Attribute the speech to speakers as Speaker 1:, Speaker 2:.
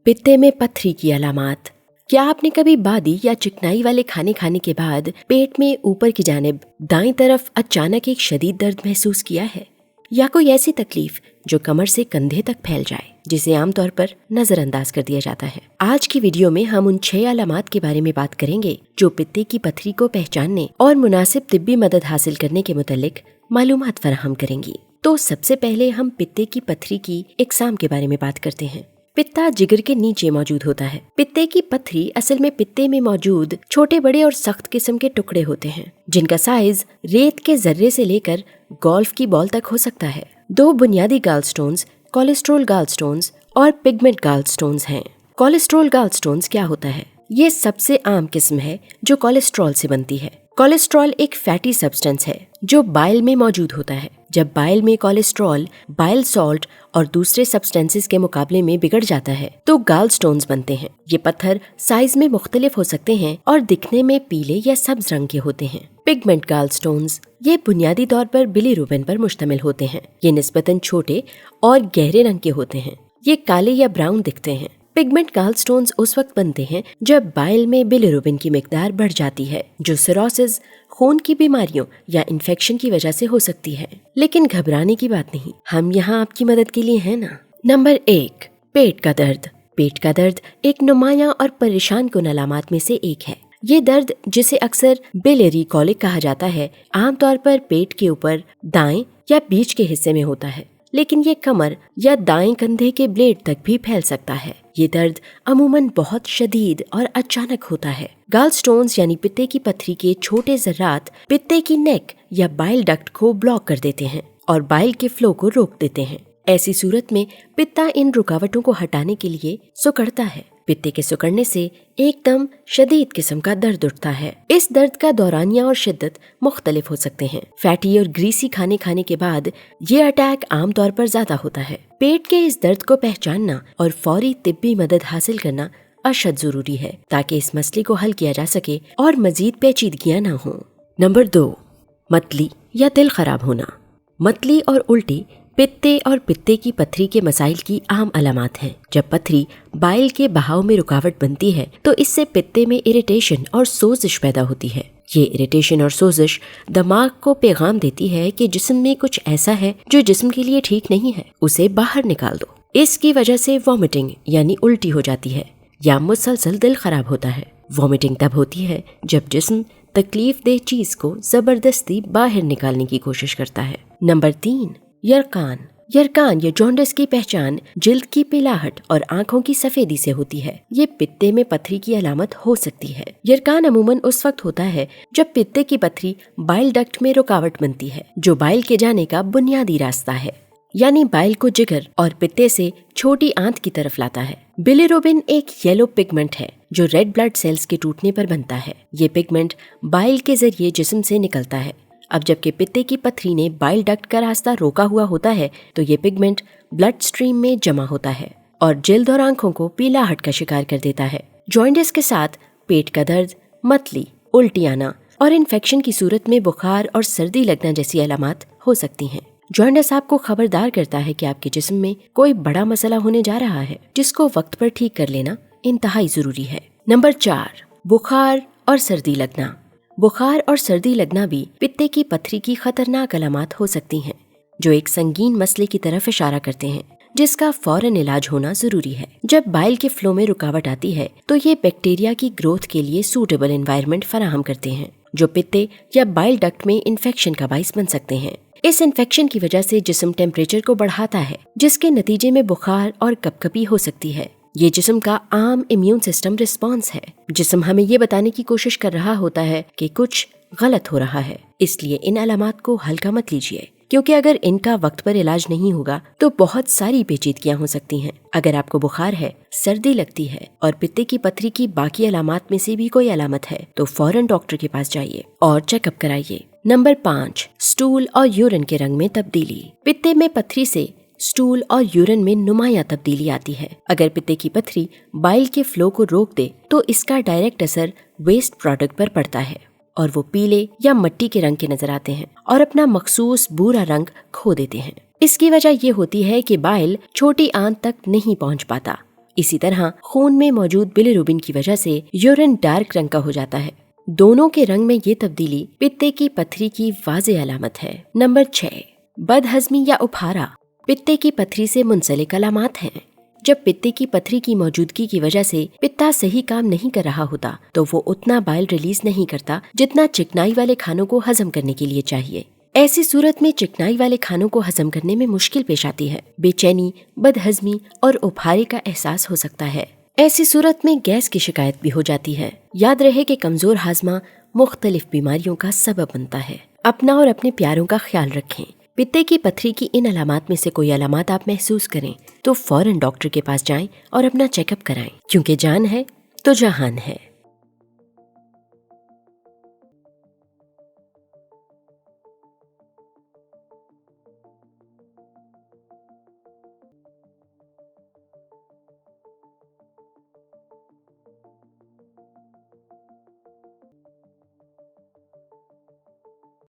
Speaker 1: पित्ते में पत्थरी की अलामात। क्या आपने कभी बादी या चिकनाई वाले खाने खाने के बाद पेट में ऊपर की जानिब दाईं तरफ अचानक एक शदीद दर्द महसूस किया है, या कोई ऐसी तकलीफ जो कमर से कंधे तक फैल जाए, जिसे आमतौर पर नजरअंदाज कर दिया जाता है? आज की वीडियो में हम उन 6 अलामात के बारे में बात करेंगे जो पित्ते की पत्थरी को पहचानने और मुनासिब तिब्बी मदद हासिल करने के मुतालिक मालूमात फराहम करेंगी। तो सबसे पहले हम पित्ते की पत्थरी की इकसाम के बारे में बात करते हैं। पित्ता जिगर के नीचे मौजूद होता है। पित्ते की पत्थरी असल में पित्ते में मौजूद छोटे बड़े और सख्त किस्म के टुकड़े होते हैं, जिनका साइज रेत के जर्रे से लेकर गोल्फ की बॉल तक हो सकता है। 2 बुनियादी गॉलस्टोन्स, कोलेस्ट्रॉल गॉलस्टोन्स और पिगमेंट गॉलस्टोन्स हैं। कोलेस्ट्रॉल गॉलस्टोन्स क्या होता है? ये सबसे आम किस्म है जो कोलेस्ट्रॉल से बनती है। कोलेस्ट्रॉल एक फैटी सब्सटेंस है जो बाइल में मौजूद होता है। जब बाइल में कोलेस्ट्रॉल बाइल सॉल्ट और दूसरे सब्सटेंसेस के मुकाबले में बिगड़ जाता है तो गॉलस्टोन्स बनते हैं। ये पत्थर साइज में मुख्तलिफ हो सकते हैं और दिखने में पीले या सब्ज रंग के होते हैं। पिगमेंट गॉलस्टोन्स ये बुनियादी तौर पर बिलीरुबिन पर मुश्तमिल होते हैं। ये निस्बतन छोटे और गहरे रंग के होते हैं। ये काले या ब्राउन दिखते हैं। पिगमेंट गॉलस्टोन्स उस वक्त बनते हैं जब बाइल में बिलीरुबिन की मिकदार बढ़ जाती है, जो सिरोसिस, खून की बीमारियों या इन्फेक्शन की वजह से हो सकती है। लेकिन घबराने की बात नहीं, हम यहाँ आपकी मदद के लिए हैं ना। नंबर 1, पेट का दर्द। पेट का दर्द एक नुमायां और परेशान कुन अलामात में से एक है। ये दर्द, जिसे अक्सर बिलियरी कॉलिक कहा जाता है, आमतौर पर पेट के ऊपर दाएं या बीच के हिस्से में होता है, लेकिन ये कमर या दाएं कंधे के ब्लेड तक भी फैल सकता है। ये दर्द अमूमन बहुत शदीद और अचानक होता है। गॉलस्टोन्स यानी पित्ते की पत्थरी के छोटे जर्रात पित्ते की नेक या बाइल डक्ट को ब्लॉक कर देते हैं और बाइल के फ्लो को रोक देते हैं। ऐसी सूरत में पित्ता इन रुकावटों को हटाने के लिए सुकड़ता है। पित्ते के सुकड़ने से एकदम शदीद किस्म का दर्द उठता है। इस दर्द का दौरानिया और शिद्दत मुख्तलिफ हो सकते हैं। फैटी और ग्रीसी खाने खाने के बाद ये अटैक आमतौर पर ज्यादा होता है। पेट के इस दर्द को पहचानना और फौरी तिब्बी मदद हासिल करना अशद जरूरी है, ताकि इस मसले को हल किया जा सके और मजीद पेचीदगियां न हो। नंबर 2, मतली या दिल खराब होना। मतली और उल्टी पित्ते और पित्ते की पत्थरी के मसाइल की आम अलामात हैं। जब पत्थरी बाइल के बहाव में रुकावट बनती है तो इससे पित्ते में इरिटेशन और सोजिश पैदा होती है। ये इरिटेशन और सोजिश दिमाग को पैगाम देती है कि जिस्म में कुछ ऐसा है जो जिस्म के लिए ठीक नहीं है, उसे बाहर निकाल दो। इसकी वजह से वॉमिटिंग यानी उल्टी हो जाती है या मुसलसल दिल खराब होता है। वॉमिटिंग तब होती है जब जिस्म तकलीफ दे चीज को जबरदस्ती बाहर निकालने की कोशिश करता है। नंबर 3, यरकान। यरकान या जॉन्डिस की पहचान जिल्द की पिलाहट और आंखों की सफेदी से होती है। ये पित्ते में पत्थरी की अलामत हो सकती है। यरकान अमूमन उस वक्त होता है जब पित्ते की पत्थरी बाइल डक्ट में रुकावट बनती है, जो बाइल के जाने का बुनियादी रास्ता है, यानी बाइल को जिगर और पित्ते से छोटी आंत की तरफ लाता है। बिलिरुबिन एक येलो पिगमेंट है जो रेड ब्लड सेल्स के टूटने पर बनता है। ये पिगमेंट बाइल के जरिए जिस्म से निकलता है। अब जबकि पित्ते की पत्थरी ने बाइल डक्ट का रास्ता रोका हुआ होता है तो ये पिगमेंट ब्लड स्ट्रीम में जमा होता है और जिल्द और आंखों को पीलाहट का शिकार कर देता है। जॉन्डिस के साथ पेट का दर्द, मतली, उल्टी आना और इन्फेक्शन की सूरत में बुखार और सर्दी लगना जैसी अलामात हो सकती हैं। जॉन्डिस आपको खबरदार करता है कि आपके जिस्म में कोई बड़ा मसला होने जा रहा है, जिसको वक्त पर ठीक कर लेना इंतहाई जरूरी है। नंबर 4, बुखार और सर्दी लगना। बुखार और सर्दी लगना भी पित्ते की पत्थरी की खतरनाक अलामात हो सकती हैं, जो एक संगीन मसले की तरफ इशारा करते हैं, जिसका फौरन इलाज होना जरूरी है। जब बाइल के फ्लो में रुकावट आती है तो ये बैक्टीरिया की ग्रोथ के लिए सूटेबल एनवायरनमेंट फराहम करते हैं, जो पित्ते या बाइल डक्ट में इन्फेक्शन का बाइस बन सकते हैं। इस इन्फेक्शन की वजह से जिस्म टेम्परेचर को बढ़ाता है, जिसके नतीजे में बुखार और कपकपी हो सकती है। ये जिस्म का आम इम्यून सिस्टम रिस्पॉन्स है। जिस्म हमें ये बताने की कोशिश कर रहा होता है कि कुछ गलत हो रहा है। इसलिए इन अलामात को हल्का मत लीजिए, क्योंकि अगर इनका वक्त पर इलाज नहीं होगा तो बहुत सारी पेचीदगियां हो सकती हैं। अगर आपको बुखार है, सर्दी लगती है और पित्ते की पत्थरी की बाकी अलामात में से भी कोई अलामत है तो फौरन डॉक्टर के पास जाइए और चेकअप कराइए। नंबर 5, स्टूल और यूरिन के रंग में तब्दीली। पित्ते में पत्थरी से स्टूल और यूरिन में नुमायां तब्दीली आती है। अगर पित्ते की पत्थरी बाइल के फ्लो को रोक दे तो इसका डायरेक्ट असर वेस्ट प्रोडक्ट पर पड़ता है और वो पीले या मिट्टी के रंग के नजर आते हैं और अपना मखसूस भूरा रंग खो देते हैं। इसकी वजह ये होती है कि बाइल छोटी आंत तक नहीं पहुंच पाता इसी तरह खून में मौजूद बिलिरुबिन की वजह से यूरिन डार्क रंग का हो जाता है। दोनों के रंग में ये तब्दीली पित्ते की पथरी की वाज़ेह अलामत है। नंबर 6, बदहजमी या उफारा पित्ते की पथरी से मुंसलिक अलामत हैं। जब पित्ते की पथरी की मौजूदगी की वजह से पित्ता सही काम नहीं कर रहा होता तो वो उतना बाइल रिलीज नहीं करता जितना चिकनाई वाले खानों को हजम करने के लिए चाहिए। ऐसी सूरत में चिकनाई वाले खानों को हजम करने में मुश्किल पेश आती है। बेचैनी, बदहजमी और उफारे का एहसास हो सकता है। ऐसी सूरत में गैस की शिकायत भी हो जाती है। याद रहे कि कमजोर हाजमा मुख्तलिफ बीमारियों का सबब बनता है। अपना और अपने प्यारों का ख्याल रखें। पित्ते की पथरी की इन अलामात में से कोई अलामात आप महसूस करें तो फौरन डॉक्टर के पास जाएं और अपना चेकअप कराएं, क्योंकि जान है तो जहान है।